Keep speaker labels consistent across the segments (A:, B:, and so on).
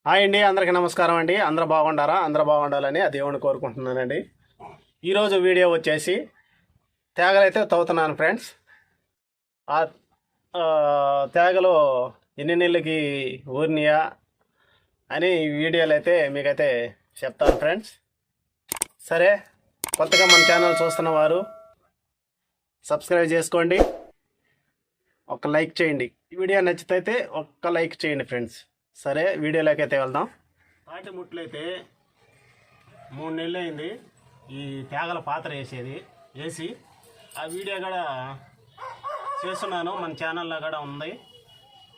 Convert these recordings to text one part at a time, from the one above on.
A: Hi అండి, అందరికీ నమస్కారం అండి. అందరూ బాగుండారా? అందరూ బాగుండాలని ఆ దేవుని కోరుకుంటున్నానండి. ఈరోజు వీడియో వచ్చేసి తేగలైతే తవ్వుతున్నాను ఫ్రెండ్స్. ఆ తేగలు ఎన్ని నెలలకి ఊరినియా అని ఈ వీడియోలు అయితే మీకైతే చెప్తాను ఫ్రెండ్స్. సరే, కొత్తగా మన ఛానల్ చూస్తున్న వారు సబ్స్క్రైబ్ చేసుకోండి, ఒక లైక్ చేయండి. ఈ వీడియో నచ్చితే ఒక్క లైక్ చేయండి ఫ్రెండ్స్. సరే, వీడియోలోకి అయితే వెళ్దాం. తాటి ముట్లు అయితే 3 నెలలు అయింది ఈ తేగల పాత్ర వేసి ఆ వీడియో కూడా చేస్తున్నాను. మన ఛానల్లో కూడా ఉంది,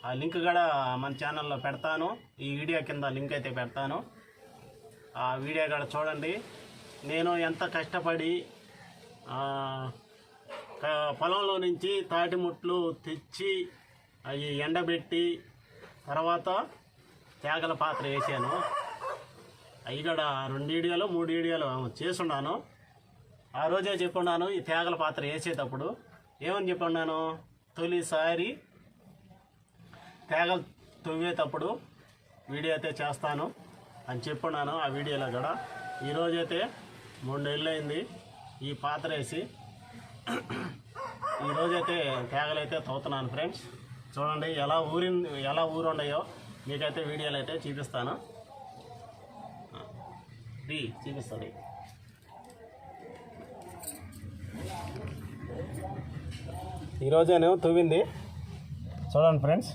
A: ఆ లింక్ కూడా మన ఛానల్లో పెడతాను. ఈ వీడియో కింద లింక్ అయితే పెడతాను, ఆ వీడియో కూడా చూడండి. నేను ఎంత కష్టపడి పొలంలో నుంచి తాటి ముట్లు తెచ్చి అవి ఎండబెట్టి తర్వాత తేగల పాత్ర వేసాను. అవి కూడా 2 వీడియోలు 3 వీడియోలు చేసున్నాను. ఆ రోజే చెప్పున్నాను ఈ తేగల పాత్ర వేసేటప్పుడు ఏమని చెప్పున్నాను, తొలిసారి తేగలు తవ్వేటప్పుడు వీడియో అయితే చేస్తాను అని చెప్పున్నాను. ఆ వీడియోలో కూడా ఈరోజైతే 3 నెలలు అయింది ఈ పాత్ర వేసి. ఈరోజైతే తేగలైతే తవ్వుతున్నాను ఫ్రెండ్స్. చూడండి ఎలా ఊరుండయో మీకైతే వీడియోలు అయితే చూపిస్తాను. చూపిస్తాడు. ఈరోజేనేమో తవ్వింది చూడండి ఫ్రెండ్స్.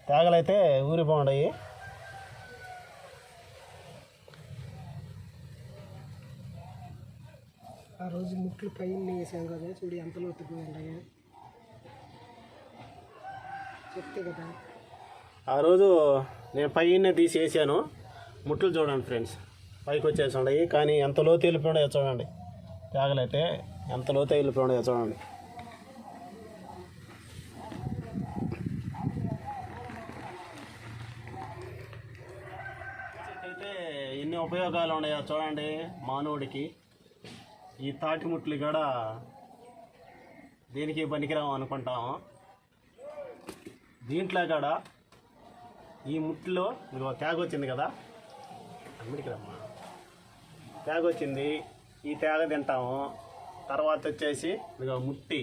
A: తేగలైతే ఊరిపోండాయి.
B: ఆ రోజు ముట్లు పైన వేసాం కదా, చూడు ఎంత లోతుగా ఉన్నాయో చెప్తే కదా.
A: ఆ రోజు నేను పైన తీసి వేసాను. ముట్లు చూడండి ఫ్రెండ్స్, పైకి వచ్చేసి ఉన్నాయి. కానీ ఎంత లోతు వెళ్ళిపోయాయో చూడండి. తేగలైతే ఎంత లోతు వెళ్ళిపోయాయో చూడండి. అయితే ఎన్ని ఉపయోగాలు ఉన్నాయో చూడండి మానవుడికి. ఈ తాటి ముట్లు కూడా దేనికి పనికిరాము అనుకుంటాము. దీంట్లో కూడా ఈ ముట్లో ఇదిగో తేగ వచ్చింది కదా, అమ్మిడికి రమ్మా, తేగ వచ్చింది. ఈ తేగ తింటాము. తర్వాత వచ్చేసి ఇదిగో ముట్టి,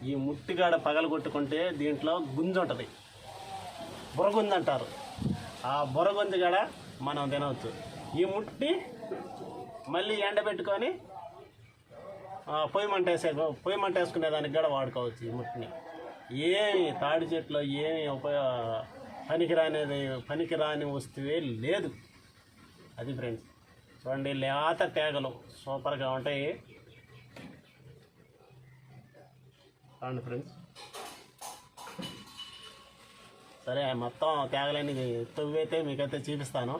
A: ఈ ముట్టి కాడ పగలు కొట్టుకుంటే దీంట్లో గుంజు ఉంటుంది, బుర్రగుంజు అంటారు. ఆ బుర్రగుంజు కూడా మనం తినవచ్చు. ఈ ముట్టి మళ్ళీ ఎండబెట్టుకొని పొయ్యి మంట వేసుకునే దానికి కూడా వాడుకోవచ్చు. ఈ ముట్టిని ఏమి తాడి చెట్లో ఏమి పనికిరాని వస్తువే లేదు. అది ఫ్రెండ్స్ చూడండి, లేత తేగలు సూపర్గా ఉంటాయి. చూడండి ఫ్రెండ్స్. సరే, మొత్తం తేగలన్నీ తవ్వైతే మీకైతే చూపిస్తాను.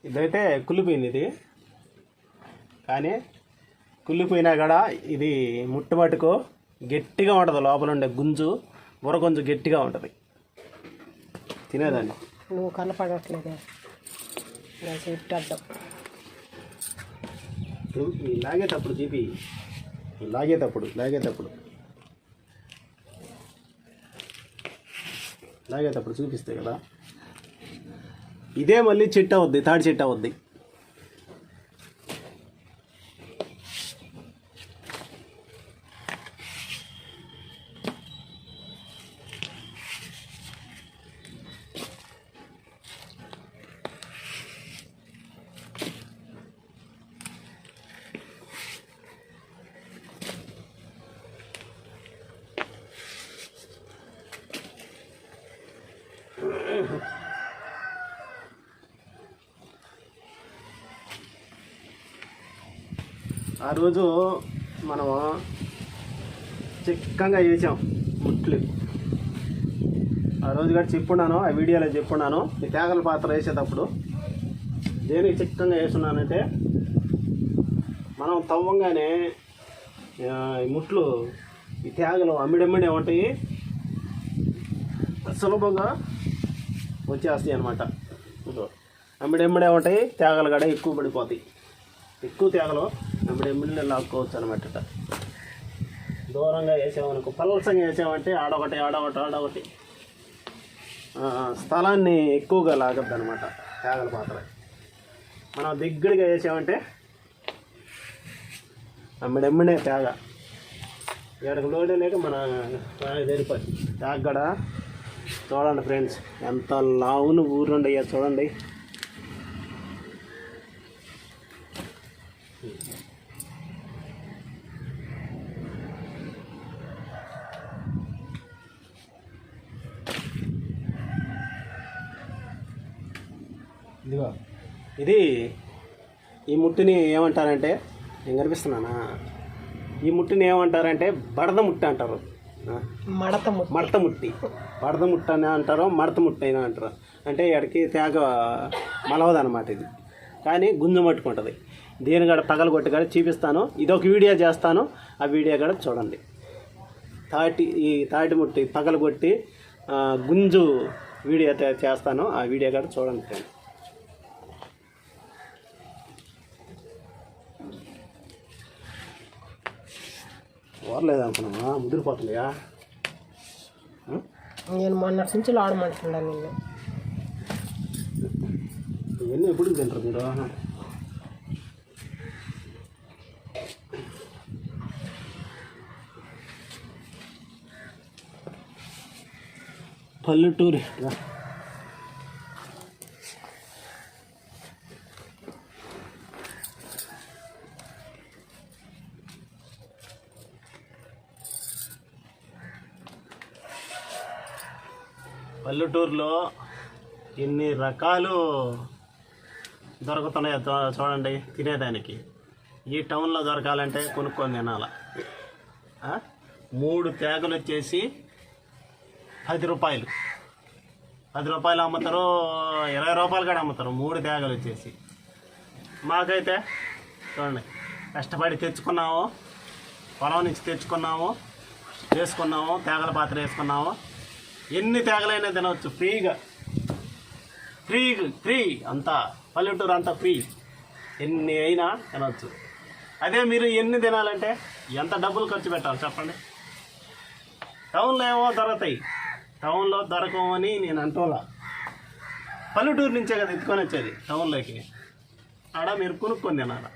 A: ఇదైతే కుళ్ళిపోయింది ఇది, కానీ కుళ్ళిపోయినా కూడా ఇది ముట్టుమట్టుకు గట్టిగా ఉంటుంది. లోపల ఉండే గుంజు బుర్రగుంజు గట్టిగా ఉంటుంది తినేదాన్ని.
B: నువ్వు కనపడట్లేదే
A: లాగేటప్పుడు చూపి, లాగేటప్పుడు చూపిస్తే కదా. ఇదే మళ్ళీ చెట్టు అవుద్ది, తాడి చెట్టు అవుద్ది. ఆ రోజు మనము చిక్కంగా వేసాం ముట్లు. ఆ రోజు కూడా చెప్పున్నాను, ఆ వీడియోలో చెప్పున్నాను. ఈ తేగల పాత్ర వేసేటప్పుడు దేనికి చిక్కంగా వేస్తున్నానంటే, మనం తవ్వంగానే ముట్లు ఈ తేగలు అమ్మిడమ్మిడే ఉంటాయి, సులభంగా వచ్చేస్తాయి అన్నమాట. అమ్మిడెమ్మిడే ఉంటాయి, తేగలు కూడా ఎక్కువ పడిపోతాయి. ఎక్కువ తేగలు అమ్మిడెమ్మిడే లాక్కోవచ్చు అనమాట. దూరంగా వేసామనుకో, పలసంగా వేసామంటే ఆడొకటి స్థలాన్ని ఎక్కువగా లాగద్దు అనమాట తేగల పాత్ర. మనం దగ్గరగా వేసామంటే అమ్మిడెమ్మిడే తేగ ఎక్కడికి లోడే లేక మన తెరిపోద్ది. తేగ కూడా చూడండి ఫ్రెండ్స్, ఎంత లావును ఊరుండయ్యా చూడండి. ఇదిగో ఇది ఈ ముట్టిని ఏమంటారంటే, నేను కనిపిస్తున్నానా, ఈ ముట్టిని ఏమంటారంటే బడద ముట్టి అంటారు. మడత ముట్టి బడద ముట్టి అని అంటారు, మడత ముట్టి అయినా అంటారు. అంటే ఎక్కడికి తేగ మలవదనమాట ఇది, కానీ గుంజు పట్టుకుంటుంది. దీని కూడా పగలు కొట్టి కూడా చూపిస్తాను. ఇది ఒక వీడియో చేస్తాను, ఆ వీడియో కూడా చూడండి. ఈ తాటి ముట్టి పగలు కొట్టి గుంజు వీడియో చేస్తాను, ఆ వీడియో కూడా చూడండి ఫ్రెండ్. ఓర్లేదు అనుకున్నావా, ముదిరిపోతుందియా.
B: నేను మొన్నటి నుంచి ఆడమంటున్నా నిన్ను.
A: ఇవన్నీ ఎప్పుడు తింటారు మీరు? పల్లెటూరి పల్లెటూరులో ఎన్ని రకాలు దొరుకుతున్నాయో చూడండి తినేదానికి. ఈ టౌన్లో దొరకాలంటే కొనుక్కొని తినాల. 3 తేగలు వచ్చేసి 10 రూపాయలు. 10 రూపాయలు అమ్ముతారు, 20 రూపాయలు కూడా అమ్ముతారు 3 తేగలు వచ్చేసి. మాకైతే చూడండి, కష్టపడి తెచ్చుకున్నాము, పొలం నుంచి తెచ్చుకున్నాము, వేసుకున్నాము, తేగల పాత్ర వేసుకున్నాము. ఎన్ని తేగలైనా తినవచ్చు ఫ్రీగా. ఫ్రీ అంతా, పల్లెటూరు అంతా ఫ్రీ, ఎన్ని అయినా తినవచ్చు. అదే మీరు ఎన్ని తినాలంటే ఎంత డబ్బులు ఖర్చు పెట్టాలి చెప్పండి. టౌన్లో ఏమో దొరుకుతాయి, టౌన్లో దొరకమని నేను అంటోలా. పల్లెటూరు నుంచే కదా ఎత్తుకొని వచ్చేది టౌన్లోకి. ఆడ మీరు కొనుక్కొని తినాలి.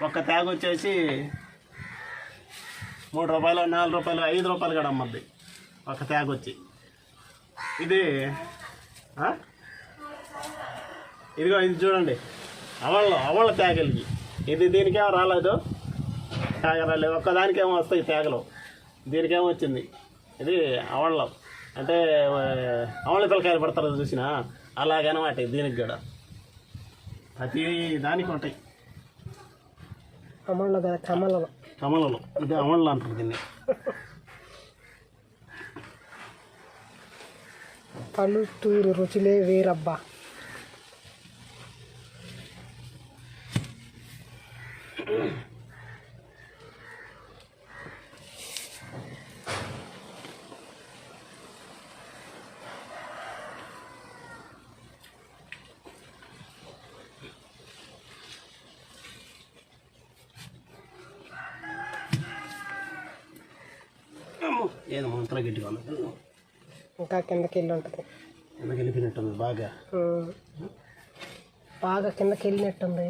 A: ఒక్క తేగ వచ్చేసి 3 రూపాయలు, 4 రూపాయలు, 5 రూపాయలు కూడా అమ్మద్ది ఒక తేగ వచ్చి. ఇది ఇదిగో ఇది చూడండి, అవళ్ళ తేగలకి. ఇది దీనికేమో రాలేదు, తేగ రాలేదు. ఒక్కదానికేమో వస్తాయి తేగలు, దీనికేమో వచ్చింది. ఇది అవళ్ళం అంటే అవళ్ళ పిల్లకాయలు పడతారు చూసినా, అలాగనమాట దీనికి కూడా. ప్రతి దానికి ఉంటాయి కమలలో. ఇది అమళ్ళు అంటారు దీన్ని.
B: పల్లెటూరు రుచులే వేరబ్బా.
A: ఏదో మంత్రం గట్టిగా ఉంది,
B: ఇంకా కిందకి వెళ్ళి ఉంటుంది.
A: కిందకి వెళ్ళిపోయినట్టుంది,
B: బాగా కిందకి వెళ్ళినట్టుంది.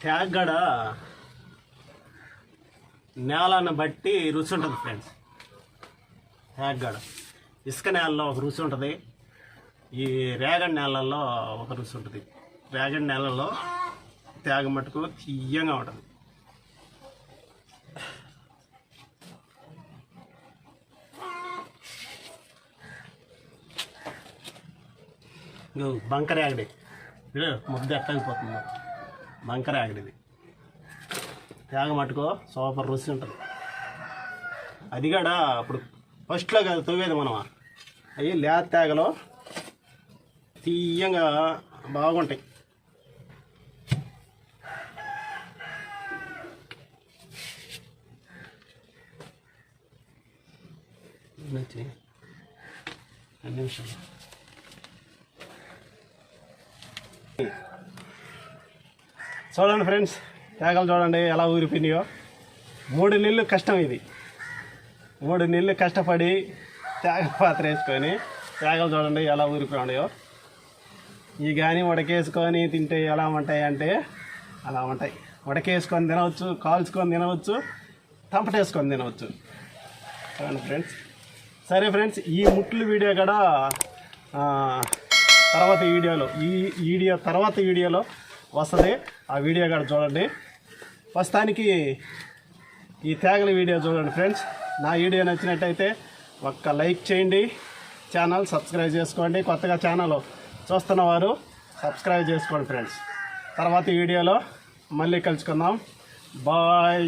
A: తేగడ నేలను బట్టి రుచి ఉంటుంది ఫ్రెండ్స్. తేగడ ఇసుక నేలలో ఒక రుచి ఉంటుంది, ఈ రేగడి నేలల్లో ఒక రుచి ఉంటుంది. రేగడి నేలలో తేగ మట్టుకు తీయంగా ఉంటుంది. బంకరేగడి ముద్ద ఎట్టయిపోతుంది, బంకరేగడిది. తేగ మట్టుకో సూపర్ రుచి ఉంటుంది. అది కూడా ఇప్పుడు ఫస్ట్లో కదా తవ్వేది మనం, అవి లేత తేగలో తీయంగా బాగుంటాయి. నిమిషం చూడండి ఫ్రెండ్స్, తేగలు చూడండి ఎలా ఊరిపోయినాయో. 3 నెలలు కష్టం ఇది. 3 నెలలు కష్టపడి తేగ పాత్ర వేసుకొని తేగలు చూడండి ఎలా ఊరిపోయాయో. ఈ కానీ ఉడకేసుకొని తింటే ఎలా ఉంటాయి అంటే అలా ఉంటాయి. ఉడకేసుకొని తినవచ్చు, కాల్చుకొని తినవచ్చు, తంపటేసుకొని తినవచ్చు. చూడండి ఫ్రెండ్స్. సరే ఫ్రెండ్స్, ఈ ముట్లు వీడియో కూడా తర్వాత వీడియోలో వస్తుంది. ఆ వీడియో కూడా చూడండి. ప్రస్తుతానికి ఈ తేగల వీడియో చూడండి ఫ్రెండ్స్. నా వీడియో నచ్చినట్టయితే ఒక్క లైక్ చేయండి, ఛానల్ సబ్స్క్రైబ్ చేసుకోండి. కొత్తగా ఛానల్ చూస్తున్నవారు సబ్స్క్రైబ్ చేసుకోండి ఫ్రెండ్స్. తర్వాత వీడియోలో మళ్ళీ కలుసుకుందాం. బాయ్.